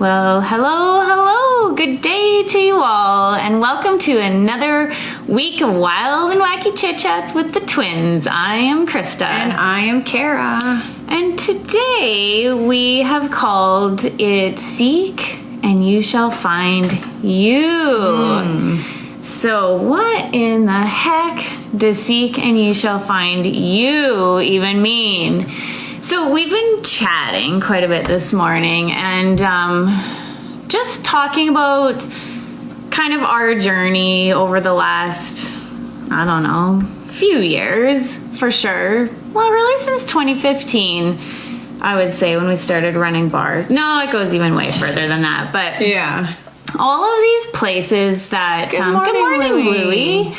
Well, hello, good day to you all, and welcome to another week of wild and wacky chit-chats with the twins. I am Krista. And I am Kara. And today we have called it Seek and You Shall Find You. So what in the heck does Seek and You Shall Find You even mean? So we've been chatting quite a bit this morning and just talking about kind of our journey over the last, I don't know, few years for sure. Well, really since 2015, I would say, when we started running bars. No, it goes even way further than that. But yeah, all of these places that, good morning, Louie,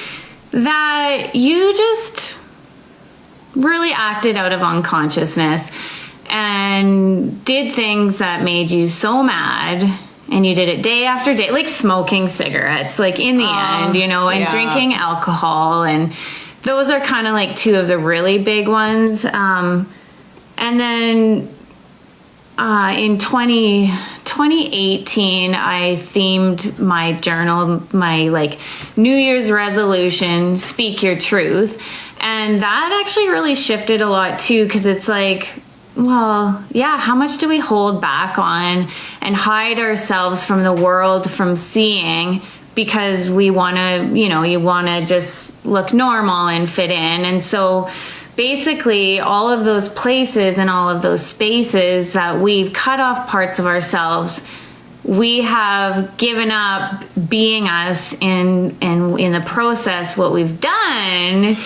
that you just really acted out of unconsciousness and did things that made you so mad, and you did it day after day, like smoking cigarettes, like in the end, you know, and drinking alcohol, and those are kind of like two of the really big ones. And then in 2018, I themed my journal, my like New Year's resolution, Speak Your Truth. And that actually really shifted a lot too, because it's like, well, yeah, how much do we hold back on and hide ourselves from the world from seeing because we want to, you know, you want to just look normal and fit in. And so basically all of those places and all of those spaces that we've cut off parts of ourselves, we have given up being us, and in the process what we've done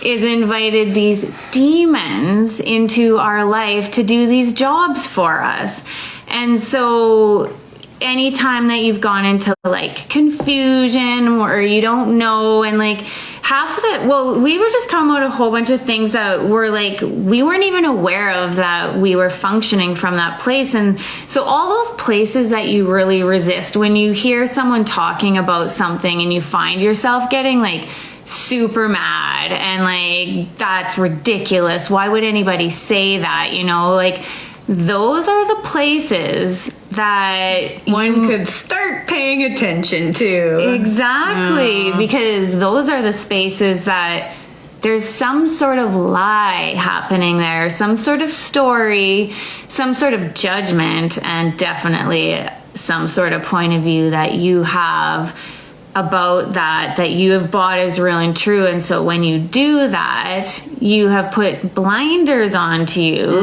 is invited these demons into our life to do these jobs for us. And so anytime that you've gone into like confusion or you don't know, and like half of the, well, we were just talking about a whole bunch of things that were like, we weren't even aware of, that we were functioning from that place. And so all those places that you really resist, when you hear someone talking about something and you find yourself getting like super mad and like, that's ridiculous, why would anybody say that, you know, like those are the places that one could start paying attention to. Exactly, because those are the spaces that there's some sort of lie happening there, some sort of story, some sort of judgment, and definitely some sort of point of view that you have about that you have bought as real and true. And so when you do that, you have put blinders onto you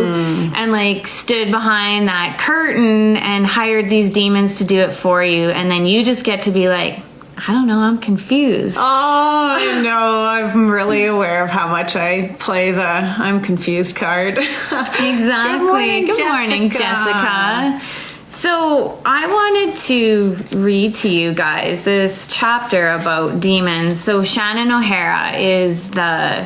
and like stood behind that curtain and hired these demons to do it for you. And then you just get to be like, I don't know, I'm confused. Oh, no, I'm really aware of how much I play the I'm confused card. Exactly. Good morning, Jessica. So I wanted to read to you guys this chapter about demons. So Shannon O'Hara is the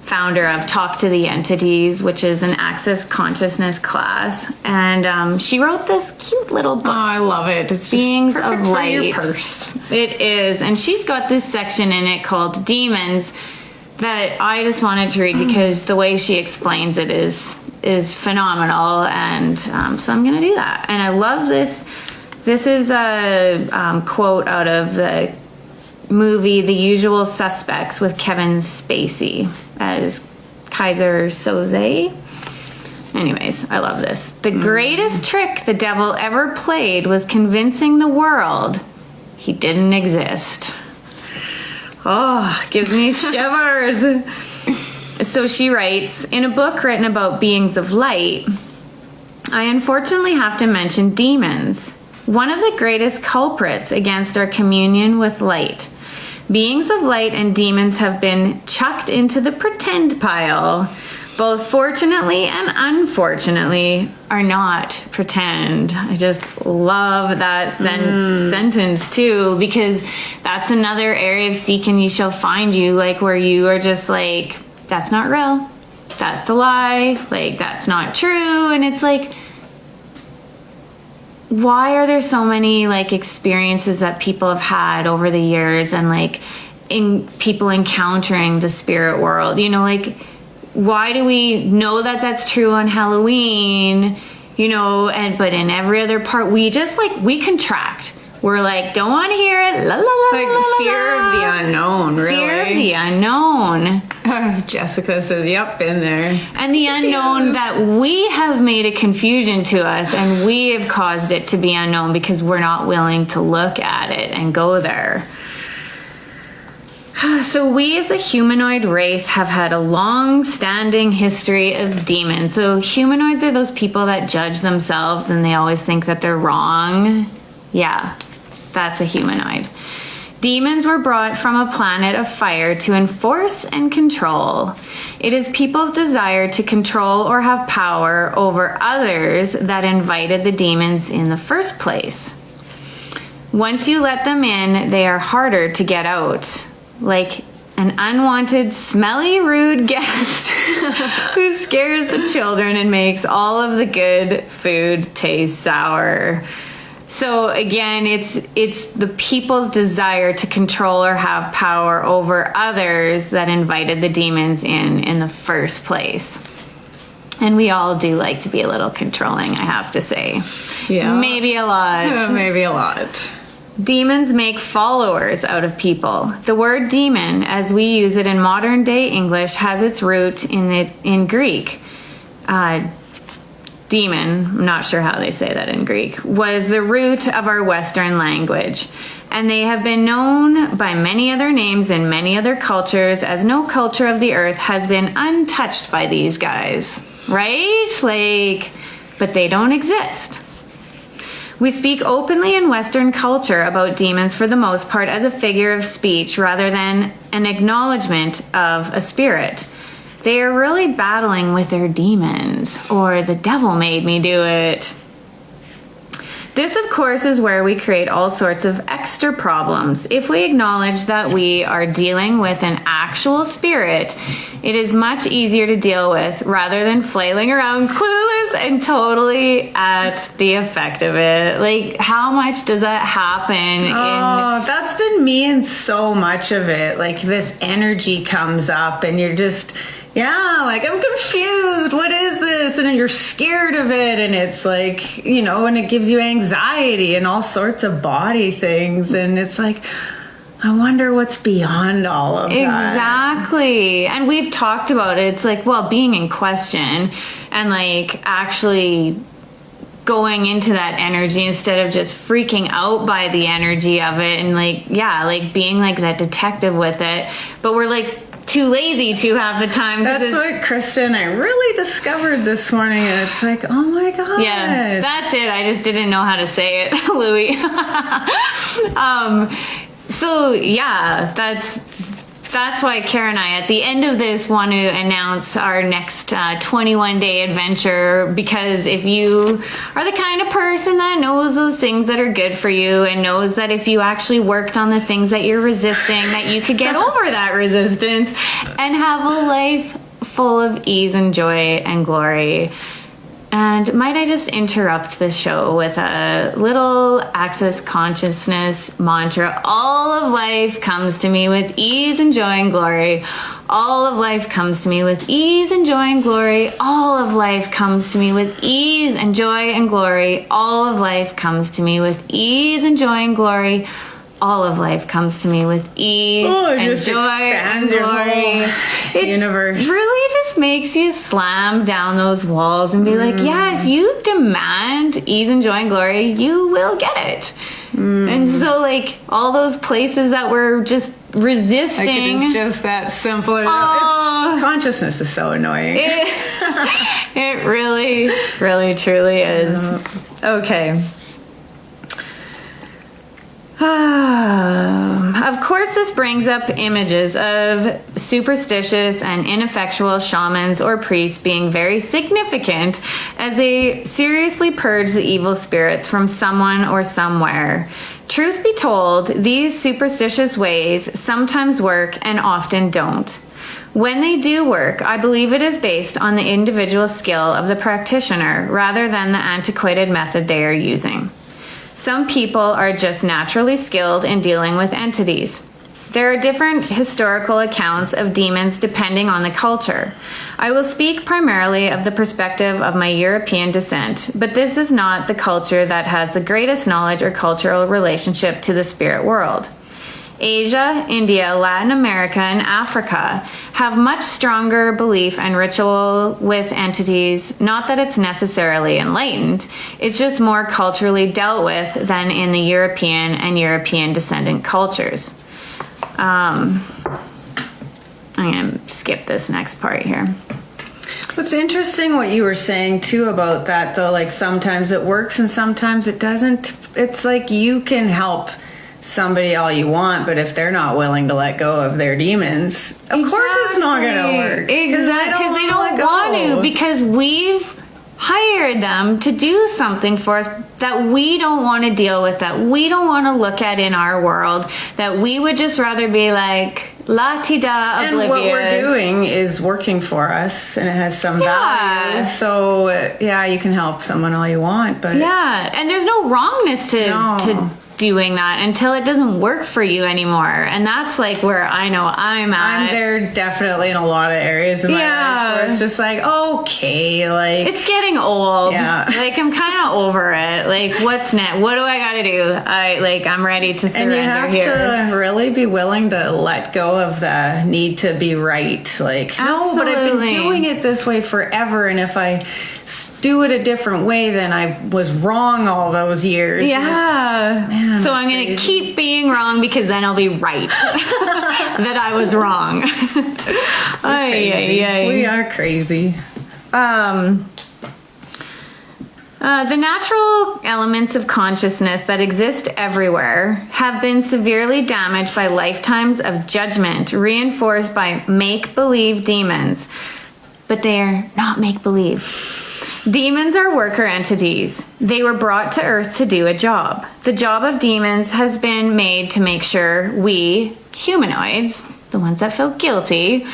founder of Talk to the Entities, which is an Access Consciousness class. And she wrote this cute little book. Oh, I love it. It's just Beings perfect of for Light. your purse. It is. And she's got this section in it called Demons that I just wanted to read because the way she explains it is phenomenal. And so I'm going to do that. And I love this. This is a quote out of the movie The Usual Suspects with Kevin Spacey as Kaiser Soze. Anyways, I love this. The greatest trick the devil ever played was convincing the world he didn't exist. Oh, gives me shivers. So she writes, in a book written about beings of light, I unfortunately have to mention demons, one of the greatest culprits against our communion with light. Beings of light and demons have been chucked into the pretend pile. Both fortunately and unfortunately are not pretend. I just love that sentence too, because that's another area of Seek and You Shall Find You, like where you are just like, that's not real, that's a lie, like that's not true. And it's like, why are there so many like experiences that people have had over the years, and like in people encountering the spirit world, you know, like why do we know that that's true on Halloween but in every other part, we just we contract. We're like, don't want to hear it. La, la, la, Like la, la, fear la. of the unknown, really. Fear of the unknown. Jessica says, yep, been there. And the unknown that we have made a confusion to us, and we have caused it to be unknown because we're not willing to look at it and go there. So we as a humanoid race have had a long-standing history of demons. So humanoids are those people that judge themselves and they always think that they're wrong. Yeah, that's a humanoid. Demons were brought from a planet of fire to enforce and control. It is people's desire to control or have power over others that invited the demons in the first place. Once you let them in, they are harder to get out. Like an unwanted, smelly, rude guest who scares the children and makes all of the good food taste sour. So again, it's the people's desire to control or have power over others that invited the demons in the first place. And we all do like to be a little controlling, I have to say. Yeah. Maybe a lot. Maybe a lot. Demons make followers out of people. The word demon, as we use it in modern day English, has its root in Greek. Demon, I'm not sure how they say that in Greek, was the root of our Western language. And they have been known by many other names in many other cultures, as no culture of the earth has been untouched by these guys. Right? But they don't exist. We speak openly in Western culture about demons for the most part as a figure of speech rather than an acknowledgement of a spirit. They are really battling with their demons, or the devil made me do it. This, of course, is where we create all sorts of extra problems. If we acknowledge that we are dealing with an actual spirit, it is much easier to deal with rather than flailing around clueless and totally at the effect of it. How much does that happen? Oh, that's been me in so much of it. This energy comes up and you're just... Yeah, I'm confused. What is this? And then you're scared of it. And it's and it gives you anxiety and all sorts of body things. And it's I wonder what's beyond all of that. Exactly. And we've talked about it. It's being in question and actually going into that energy instead of just freaking out by the energy of it. And being that detective with it. But we're too lazy to half the time. That's what Krista and I really discovered this morning, and it's oh my god. Yeah, that's it. I just didn't know how to say it, Louie. So yeah, that's why Kara and I, at the end of this, want to announce our next 21-day adventure, because if you are the kind of person that knows those things that are good for you and knows that if you actually worked on the things that you're resisting, that you could get over that resistance and have a life full of ease and joy and glory. And might I just interrupt this show with a little Access Consciousness mantra? All of life comes to me with ease and joy and glory. All of life comes to me with ease and joy and glory. All of life comes to me with ease and joy and glory. All of life comes to me with ease and joy and glory. All of life comes to me with ease and joy and glory. It universe really just makes you slam down those walls and be yeah, if you demand ease and joy and glory, you will get it. And so all those places that we're just resisting, it is just that simple. Consciousness is so annoying. It really, really, truly is. Okay. Of course, this brings up images of superstitious and ineffectual shamans or priests being very significant as they seriously purge the evil spirits from someone or somewhere. Truth be told, these superstitious ways sometimes work and often don't. When they do work, I believe it is based on the individual skill of the practitioner rather than the antiquated method they are using. Some people are just naturally skilled in dealing with entities. There are different historical accounts of demons depending on the culture. I will speak primarily of the perspective of my European descent, but this is not the culture that has the greatest knowledge or cultural relationship to the spirit world. Asia, India, Latin America, and Africa have much stronger belief and ritual with entities. Not that it's necessarily enlightened, it's just more culturally dealt with than in the European and European descendant cultures. I'm going to skip this next part here. What's interesting what you were saying too about that though, like sometimes it works and sometimes it doesn't. It's like you can help somebody all you want, but if they're not willing to let go of their demons, of course it's not going to work. Exactly, because they don't want to, because we've hired them to do something for us that we don't want to deal with, that we don't want to look at in our world, that we would just rather be like la-ti-da, oblivious. And what we're doing is working for us and it has some value. So yeah, you can help someone all you want, but yeah, and there's no wrongness to doing that until it doesn't work for you anymore. And that's like where I know I'm at. I'm there definitely in a lot of areas of my life where it's just like, okay, like it's getting old. Yeah. Like I'm kind of over it. Like what's next? What do I got to do? I'm ready to surrender here. And you have to really be willing to let go of the need to be right. Like, no, but I've been doing it this way forever. And if I do it a different way, then I was wrong all those years. Yeah. Man, so I'm going to keep being wrong because then I'll be right that I was wrong. We are crazy. The natural elements of consciousness that exist everywhere have been severely damaged by lifetimes of judgment, reinforced by make-believe demons. But they're not make-believe. Demons are worker entities. They were brought to Earth to do a job. The job of demons has been made to make sure we, humanoids, the ones that feel guilty,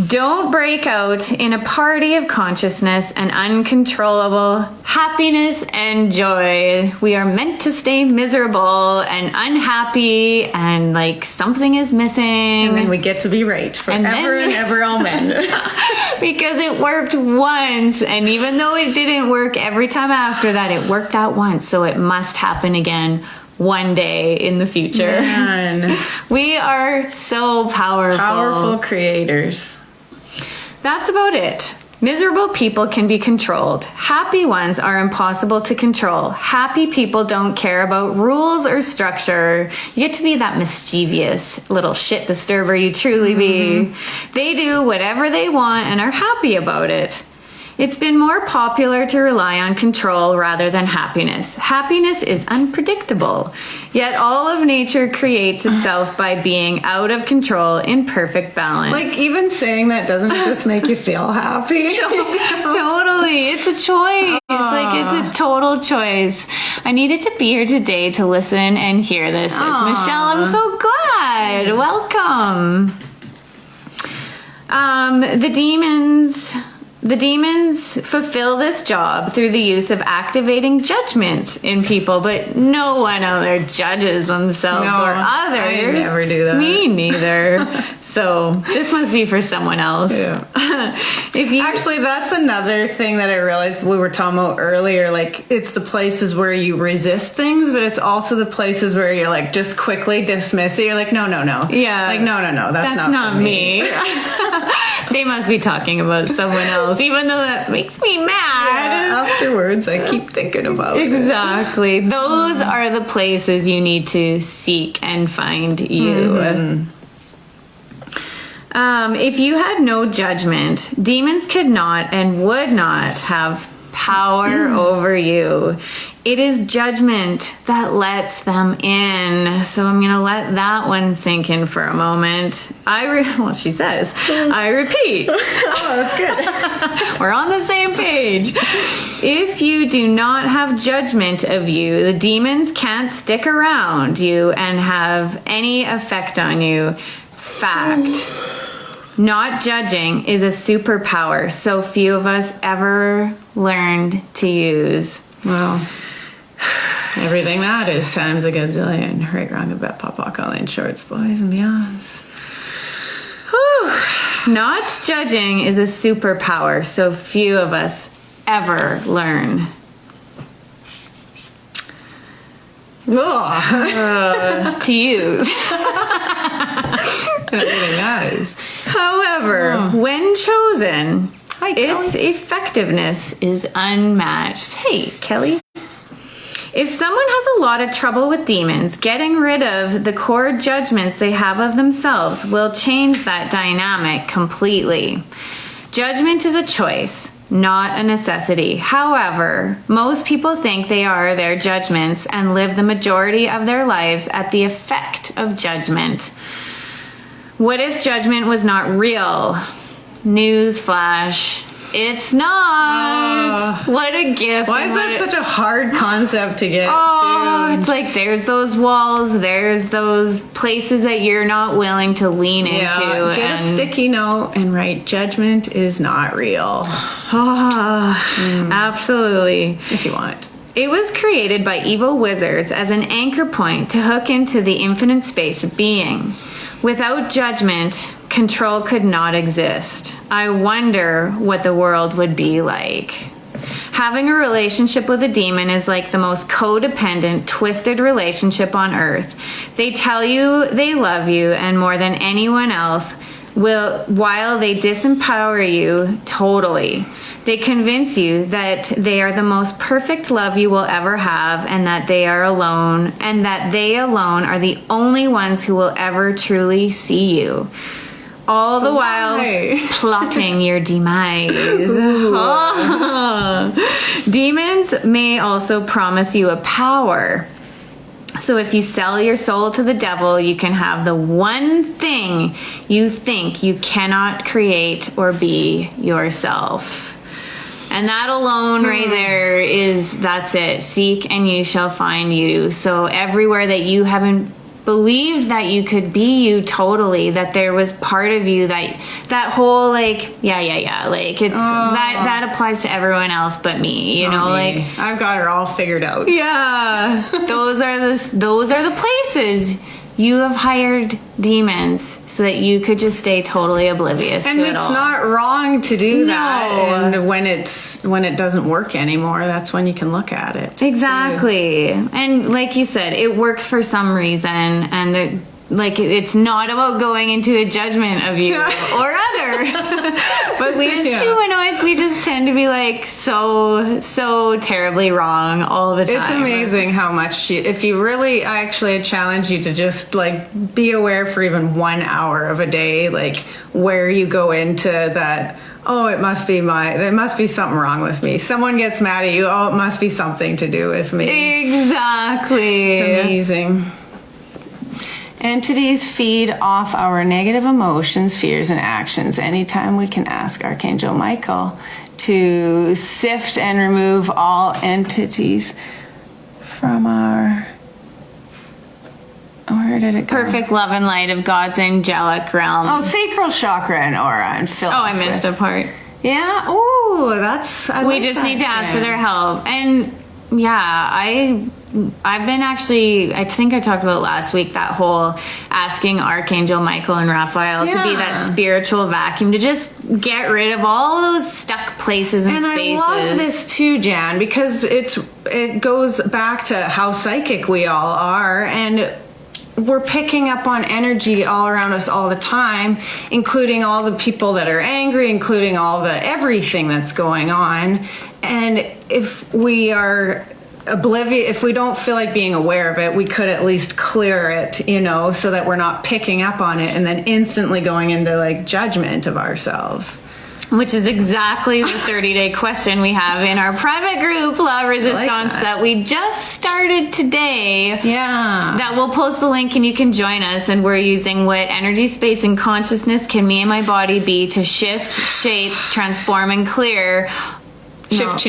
don't break out in a party of consciousness and uncontrollable happiness and joy. We are meant to stay miserable and unhappy and like something is missing. And then we get to be right forever and ever, amen. Because it worked once, and even though it didn't work every time after that, it worked out once, so it must happen again one day in the future. Man. We are so powerful. Powerful creators. That's about it. Miserable people can be controlled. Happy ones are impossible to control. Happy people don't care about rules or structure. You get to be that mischievous little shit disturber you truly be. They do whatever they want and are happy about it. It's been more popular to rely on control rather than happiness. Happiness is unpredictable, yet all of nature creates itself by being out of control in perfect balance. Like, even saying that doesn't just make you feel happy. Totally. It's a choice. Like, it's a total choice. I needed to be here today to listen and hear this. It's Michelle, I'm so glad. Welcome. The demons fulfill this job through the use of activating judgments in people, but no one out there judges themselves or others. I never do that. Me neither. So this must be for someone else. Yeah. Actually, that's another thing that I realized we were talking about earlier. Like, it's the places where you resist things, but it's also the places where you're like just quickly dismiss it. You're like, no. Yeah. Like, no. That's not me. They must be talking about someone else, even though that makes me mad. Yeah, afterwards, I keep thinking about it. Exactly. Those are the places you need to seek and find you. If you had no judgment, demons could not and would not have power over you. It is judgment that lets them in. So I'm going to let that one sink in for a moment. She says, I repeat. Oh, that's good. We're on the same page. If you do not have judgment of you, the demons can't stick around you and have any effect on you. Fact. Not judging is a superpower so few of us ever learned to use. Wow. Everything that is times a gazillion. Right, wrong, about pop, calling shorts, boys and beyonds. Whew. Not judging is a superpower so few of us ever learn. To use. Everything that is. However, when chosen, Hi, Kelly. its effectiveness is unmatched. Hey, Kelly. If someone has a lot of trouble with demons, getting rid of the core judgments they have of themselves will change that dynamic completely. Judgment is a choice, not a necessity. However, most people think they are their judgments and live the majority of their lives at the effect of judgment. What if judgment was not real? Newsflash. It's not. What a gift. Why is that such a hard concept to get to? It's like there's those walls, there's those places that you're not willing to lean into. Get a sticky note and write, judgment is not real. Absolutely. If you want. It was created by evil wizards as an anchor point to hook into the infinite space of being. Without judgment, control could not exist. I wonder what the world would be like. Having a relationship with a demon is like the most codependent, twisted relationship on earth. They tell you they love you and more than anyone else while they disempower you totally. They convince you that they are the most perfect love you will ever have and that they are alone and that they alone are the only ones who will ever truly see you. All the while plotting your demise. Demons may also promise you a power. So if you sell your soul to the devil, you can have the one thing you think you cannot create or be yourself. And that alone right there that's it. Seek and you shall find you. So everywhere that you haven't believed that you could be you totally, that there was part of you that whole like like it's that applies to everyone else but me, you know, me. like I've got her all figured out. Yeah. those are the places you have hired demons so that you could just stay totally oblivious and to it it's all. not wrong to do that. No. And when it doesn't work anymore, that's when you can look at it. Exactly. And like you said, it works for some reason, and it's not about going into a judgment of you or others. But we as humanoids, we just tend to be like so terribly wrong all the time. It's amazing how much if you really, I actually challenge you to just like be aware for even 1 hour of a day, like where you go into that. Oh, there must be something wrong with me. Someone gets mad at you. Oh, it must be something to do with me. Exactly. It's amazing. Entities feed off our negative emotions, fears, and actions. Anytime we can ask Archangel Michael to sift and remove all entities from our... Where did it go? Perfect love and light of God's angelic realm. Oh, sacral chakra and aura and fill. Oh, I missed a part. Yeah. Oh, we just need to ask for their help. And yeah, I've been actually, I think I talked about last week, that whole asking Archangel Michael and Raphael to be that spiritual vacuum, to just get rid of all those stuck places and spaces. I love this too, Jan, because it goes back to how psychic we all are, and we're picking up on energy all around us all the time, including all the people that are angry, including all the everything that's going on. And if we are oblivious, if we don't feel like being aware of it, we could at least clear it, you know, so that we're not picking up on it and then instantly going into like judgment of ourselves. Which is exactly the 30-day question we have in our private group, La Resistance, that we just started today. Yeah. That we'll post the link and you can join us. And we're using what energy, space, and consciousness can me and my body be to shift, shape, transform, and clear Shift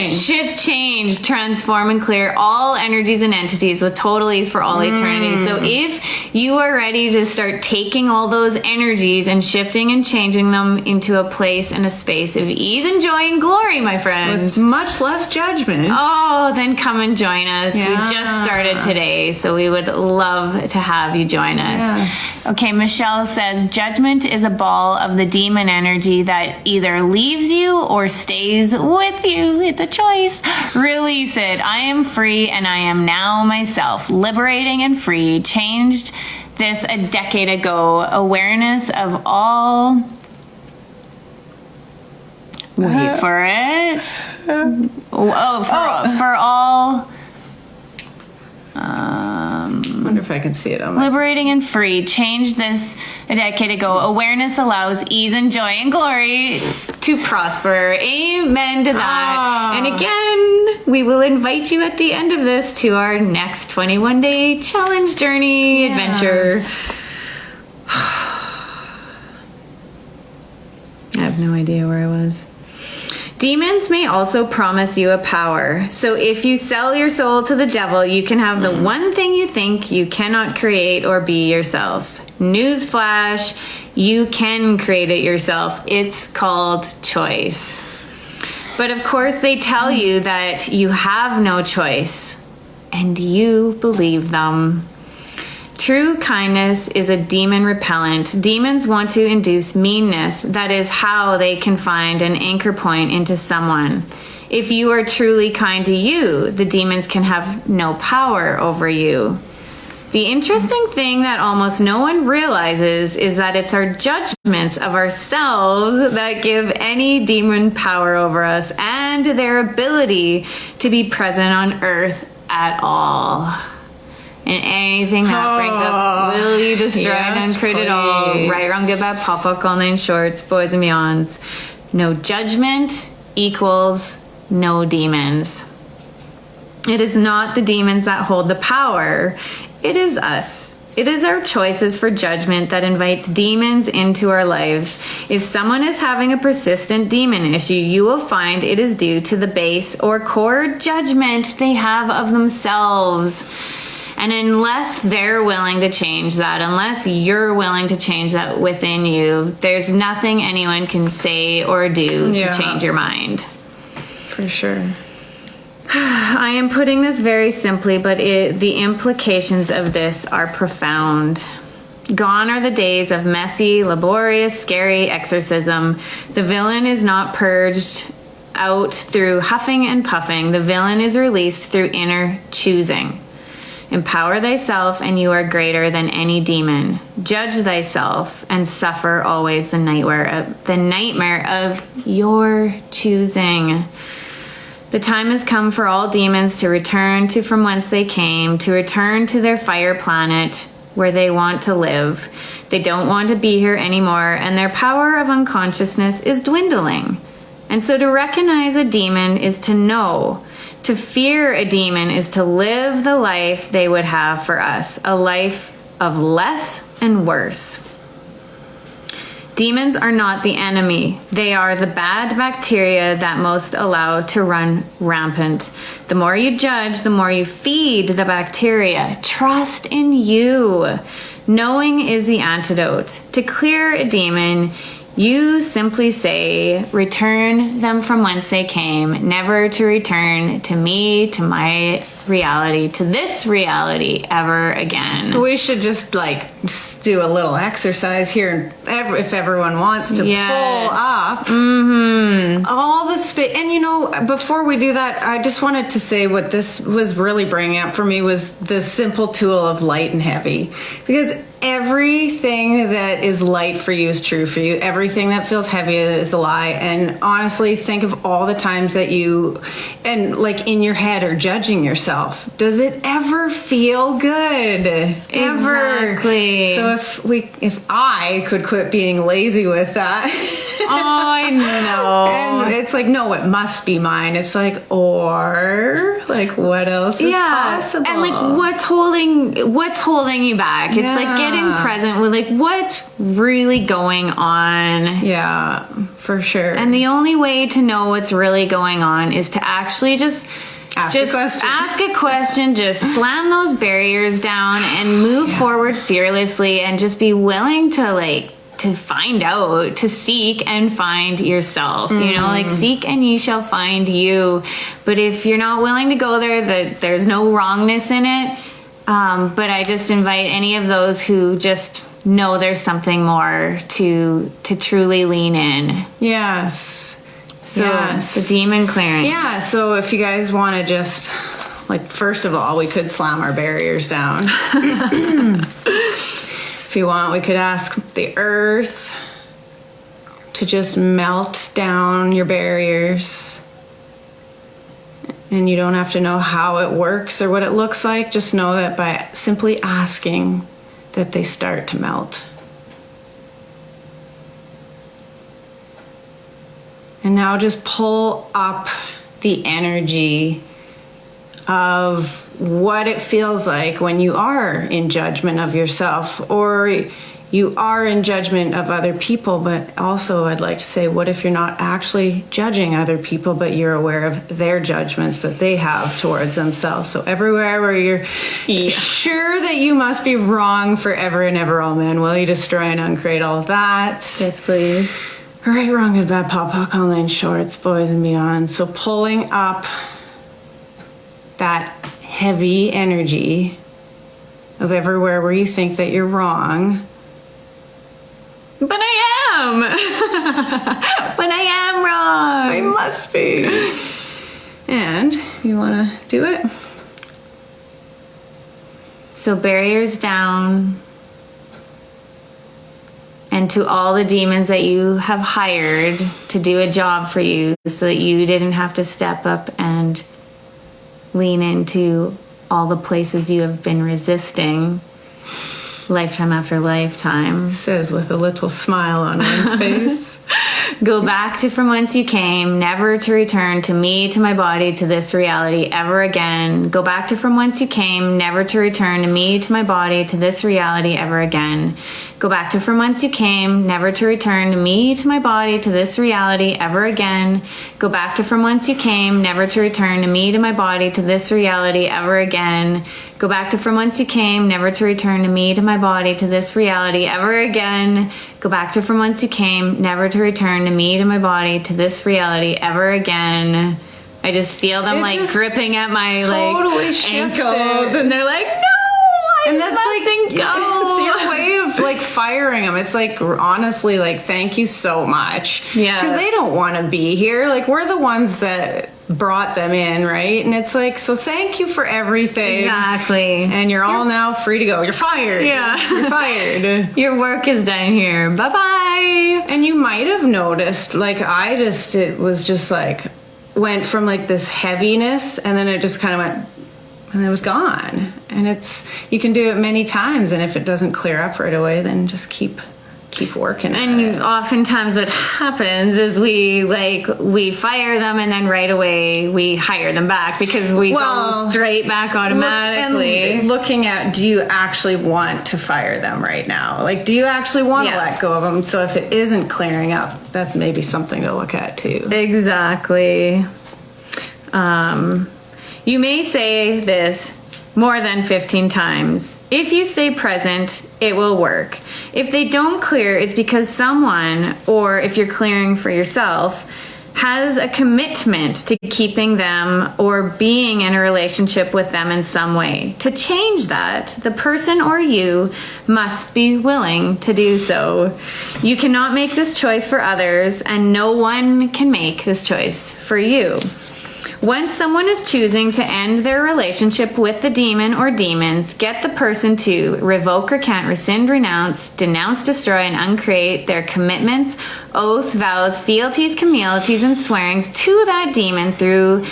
change, transform and clear all energies and entities with total ease for all eternity. So if you are ready to start taking all those energies and shifting and changing them into a place and a space of ease and joy and glory, my friends, with much less judgment. Oh, then come and join us. Yeah. We just started today, so we would love to have you join us. Yes. Okay, Michelle says, judgment is a ball of the demon energy that either leaves you or stays with you. It's a choice. Release it. I am free and I am now myself, liberating and free. Changed this a decade ago. Awareness of all... Wait for it. For all... I wonder if I can see it on my... Liberating and free. Changed this a decade ago. Awareness allows ease and joy and glory to prosper. Amen to that. And again, we will invite you at the end of this to our next 21-day challenge journey adventure. I have no idea where I was. Demons may also promise you a power. So if you sell your soul to the devil, you can have the one thing you think you cannot create or be yourself. Newsflash, you can create it yourself. It's called choice. But of course, they tell you that you have no choice, and you believe them. True kindness is a demon repellent. Demons want to induce meanness. That is how they can find an anchor point into someone. If you are truly kind to you, the demons can have no power over you. The interesting thing that almost no one realizes is that it's our judgments of ourselves that give any demon power over us and their ability to be present on earth at all. And anything that brings up, will you destroy and uncreate it all? Right, wrong, good, bad, pop, up, all nine shorts, boys and beyonds. No judgment equals no demons. It is not the demons that hold the power. It is us. It is our choices for judgment that invites demons into our lives. If someone is having a persistent demon issue, you will find it is due to the base or core judgment they have of themselves. And unless they're willing to change that, unless you're willing to change that within you, there's nothing anyone can say or do to change your mind. For sure. I am putting this very simply, but the implications of this are profound. Gone are the days of messy, laborious, scary exorcism. The villain is not purged out through huffing and puffing. The villain is released through inner choosing. Empower thyself, and you are greater than any demon. Judge thyself, and suffer always the nightmare of your choosing. The time has come for all demons to return to from whence they came, to return to their fire planet where they want to live. They don't want to be here anymore, and their power of unconsciousness is dwindling. And so to recognize a demon is to know. To fear a demon is to live the life they would have for us, a life of less and worse. Demons are not the enemy. They are the bad bacteria that most allow to run rampant. The more you judge, the more you feed the bacteria. Trust in you. Knowing is the antidote. To clear a demon, you simply say, return them from whence they came, never to return to me, to my reality, to this reality ever again. So we should just do a little exercise here, if everyone wants to pull up all the space. And before we do that, I just wanted to say what this was really bringing up for me was the simple tool of light and heavy, because everything that is light for you is true for you. Everything that feels heavy is a lie. And honestly, think of all the times that in your head are judging yourself. Does it ever feel good? Ever? Exactly. So if I could quit being lazy with that I know. And it's like, no, it must be mine. It's like, or like, what else is possible? And like, what's holding you back? It's like getting present with like what's really going on. Yeah, for sure. And the only way to know what's really going on is to actually just ask a question, just slam those barriers down and move forward fearlessly, and just be willing to find out, to seek and find yourself. You know, like, seek and ye shall find you. But if you're not willing to go there, there's no wrongness in it. But I just invite any of those who just know there's something more to truly lean in. Yes. So the demon clearing. Yeah, so if you guys want to just, like, first of all, we could slam our barriers down. If you want, we could ask the earth to just melt down your barriers. And you don't have to know how it works or what it looks like. Just know that by simply asking that they start to melt. And now just pull up the energy of what it feels like when you are in judgment of yourself, or you are in judgment of other people. But also, I'd like to say, what if you're not actually judging other people, but you're aware of their judgments that they have towards themselves? So everywhere where you're sure that you must be wrong forever and ever, all men, will you destroy and uncreate all of that? Yes, please. Right, wrong, good, bad, pop, pop, online, shorts, boys and beyond. So pulling up that heavy energy of everywhere where you think that you're wrong. But I am. But I am wrong. I must be. And you want to do it? So barriers down. And to all the demons that you have hired to do a job for you so that you didn't have to step up and lean into all the places you have been resisting lifetime after lifetime. Says with a little smile on his face. Go back to from whence you came, never to return to me, to my body, to this reality ever again. Go back to from whence you came, never to return to me, to my body, to this reality ever again. Go back to from whence you came, never to return to me, to my body, to this reality ever again. Go back to from whence you came, never to return to me, to my body, to this reality ever again. Go back to from whence you came, never to return to me, to my body, to this reality ever again. Go back to from whence you came, never to return to me, to my body, to this reality ever again. I just feel them gripping at my totally ankles, and they're like, no, and that's mustn't go. It's your way of firing them. It's like, honestly, thank you so much. Yeah, because they don't want to be here. We're the ones that brought them in, right? And it's like, so thank you for everything. Exactly. And you're all now free to go. You're fired. Yeah. You're fired. Your work is done here. Bye-bye. And you might have noticed, it was just went from this heaviness, and then it just kind of went, and it was gone. And you can do it many times, and if it doesn't clear up right away, then just keep working at it. And oftentimes what happens is we fire them, and then right away we hire them back because we go straight back automatically. And looking at, do you actually want to fire them right now? Do you actually want to let go of them? So if it isn't clearing up, that's maybe something to look at too. Exactly. You may say this more than 15 times. If you stay present, it will work. If they don't clear, it's because someone, or if you're clearing for yourself, has a commitment to keeping them or being in a relationship with them in some way. To change that, the person or you must be willing to do so. You cannot make this choice for others, and no one can make this choice for you. Once someone is choosing to end their relationship with the demon or demons, get the person to revoke, recant, rescind, renounce, denounce, destroy, and uncreate their commitments, oaths, vows, fealties, communities, and swearings to that demon through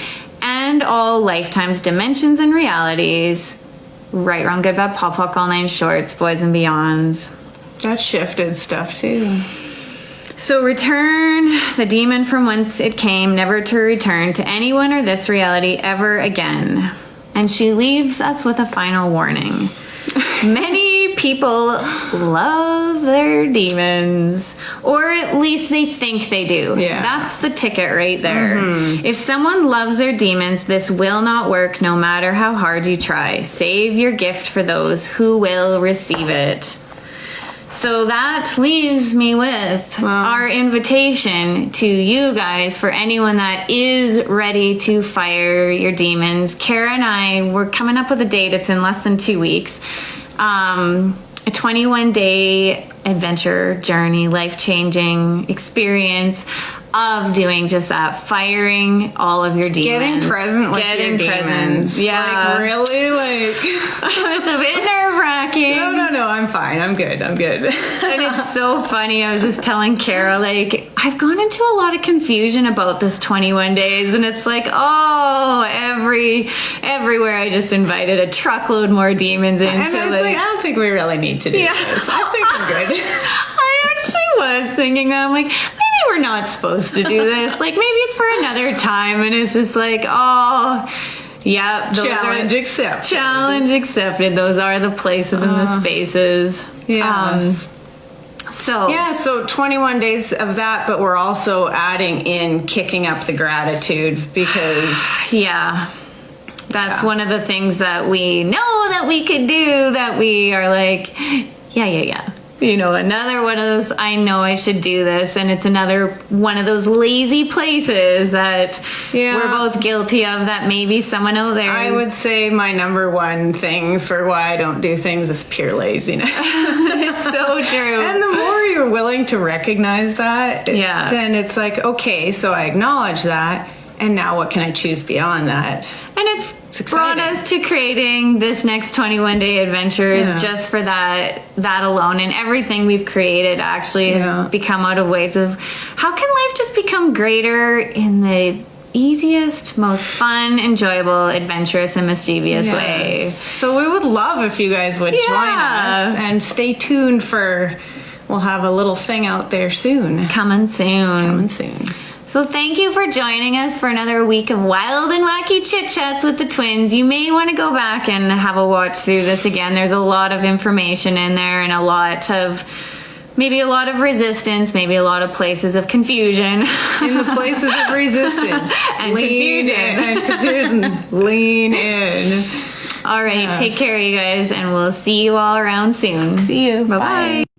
and all lifetimes, dimensions, and realities. Right, wrong, good, bad, pop, all nine shorts, boys and beyonds. That shifted stuff too. So return the demon from whence it came, never to return to anyone or this reality ever again. And she leaves us with a final warning. Many people love their demons, or at least they think they do. Yeah. That's the ticket right there. If someone loves their demons, this will not work no matter how hard you try. Save your gift for those who will receive it. So that leaves me with our invitation to you guys, for anyone that is ready to fire your demons. Kara and I, we're coming up with a date. It's in less than 2 weeks. A 21-day adventure journey, life-changing experience of doing just that, firing all of your demons. Getting present with your demons. Yeah. Like, really? Like, It's a bit nerve-wracking. no, I'm fine. I'm good. And it's so funny. I was just telling Kara, like, I've gone into a lot of confusion about this 21 days, and it's like, everywhere I just invited a truckload more demons in. And it's like, I don't think we really need to do this. I think we're good. I actually was thinking, I'm like, maybe we're not supposed to do this. Like, maybe it's for another time. And it's just like, yeah, Challenge accepted. Challenge accepted. Those are the places and the spaces. Yes. So 21 days of that, but we're also adding in kicking up the gratitude, because that's one of the things that we know that we could do, that we are like, yeah. You know, another one of those, I know I should do this, and it's another one of those lazy places that we're both guilty of, that maybe someone out there I would say my number one thing for why I don't do things is pure laziness. It's so true. And the more you're willing to recognize that, then it's like, okay, so I acknowledge that, and now what can I choose beyond that? And it's brought us to creating this next 21-day adventures just for that alone. And everything we've created actually has become out of ways of, how can life just become greater in the easiest, most fun, enjoyable, adventurous, and mischievous way. So we would love if you guys would join us, and stay tuned for, we'll have a little thing out there soon. Coming soon. So thank you for joining us for another week of wild and wacky chit-chats with the twins. You may want to go back and have a watch through this again. There's a lot of information in there, and maybe a lot of resistance, maybe a lot of places of confusion. In the places of resistance. And Lean confusion. in. And confusion. Lean in. All right, take care, you guys, and we'll see you all around soon. See you. Bye-bye.